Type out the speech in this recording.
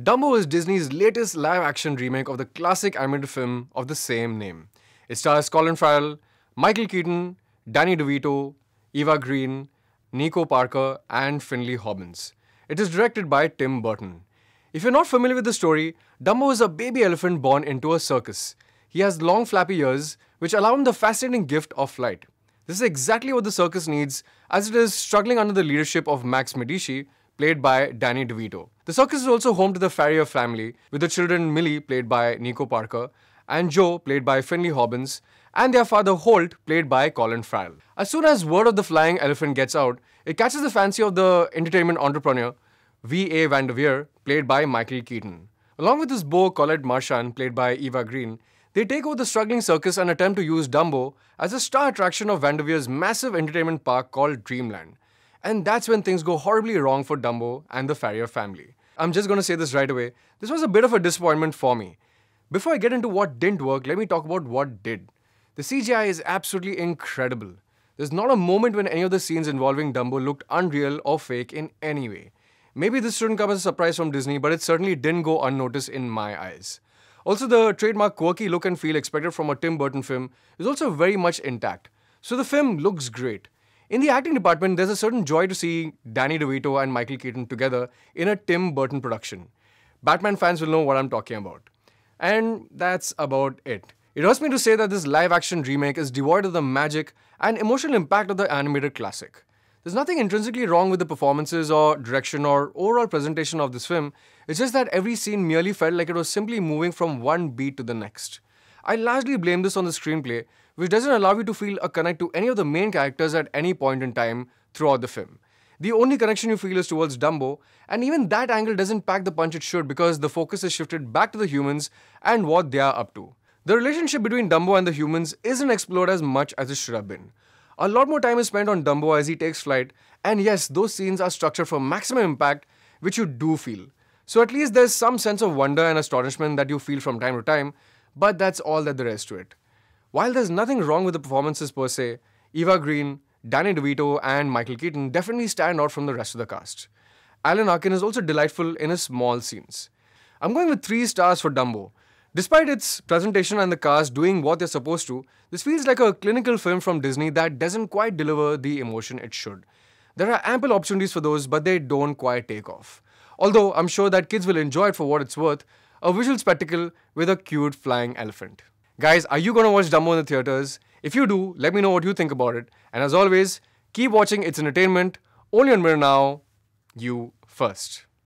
Dumbo is Disney's latest live-action remake of the classic animated film of the same name. It stars Colin Farrell, Michael Keaton, Danny DeVito, Eva Green, Nico Parker, and Finley Hobbins. It is directed by Tim Burton. If you're not familiar with the story, Dumbo is a baby elephant born into a circus. He has long flappy ears, which allow him the fascinating gift of flight. This is exactly what the circus needs, as it is struggling under the leadership of Max Medici, played by Danny DeVito. The circus is also home to the Farrier family, with the children Millie, played by Nico Parker, and Joe, played by Finley Hobbins, and their father Holt, played by Colin Farrell. As soon as word of the flying elephant gets out, it catches the fancy of the entertainment entrepreneur, V.A. Vanderveer, played by Michael Keaton. Along with his beau Colette Marchand, played by Eva Green, they take over the struggling circus and attempt to use Dumbo as a star attraction of Vanderveer's massive entertainment park called Dreamland. And that's when things go horribly wrong for Dumbo and the Farrier family. I'm just going to say this right away, this was a bit of a disappointment for me. Before I get into what didn't work, let me talk about what did. The CGI is absolutely incredible. There's not a moment when any of the scenes involving Dumbo looked unreal or fake in any way. Maybe this shouldn't come as a surprise from Disney, but it certainly didn't go unnoticed in my eyes. Also, the trademark quirky look and feel expected from a Tim Burton film is also very much intact. So the film looks great. In the acting department, there's a certain joy to see Danny DeVito and Michael Keaton together in a Tim Burton production. Batman fans will know what I'm talking about. And that's about it. It hurts me to say that this live-action remake is devoid of the magic and emotional impact of the animated classic. There's nothing intrinsically wrong with the performances or direction or overall presentation of this film. It's just that every scene merely felt like it was simply moving from one beat to the next. I largely blame this on the screenplay, which doesn't allow you to feel a connect to any of the main characters at any point in time throughout the film. The only connection you feel is towards Dumbo, and even that angle doesn't pack the punch it should because the focus is shifted back to the humans and what they are up to. The relationship between Dumbo and the humans isn't explored as much as it should have been. A lot more time is spent on Dumbo as he takes flight, and yes, those scenes are structured for maximum impact, which you do feel. So at least there's some sense of wonder and astonishment that you feel from time to time, but that's all that there is to it. While there's nothing wrong with the performances per se, Eva Green, Danny DeVito, and Michael Keaton definitely stand out from the rest of the cast. Alan Arkin is also delightful in his small scenes. I'm going with 3 stars for Dumbo. Despite its presentation and the cast doing what they're supposed to, this feels like a clinical film from Disney that doesn't quite deliver the emotion it should. There are ample opportunities for those, but they don't quite take off. Although I'm sure that kids will enjoy it for what it's worth, a visual spectacle with a cute flying elephant. Guys, are you going to watch Dumbo in the theaters? If you do, let me know what you think about it. And as always, keep watching It's Entertainment, only on Mirror Now, you first.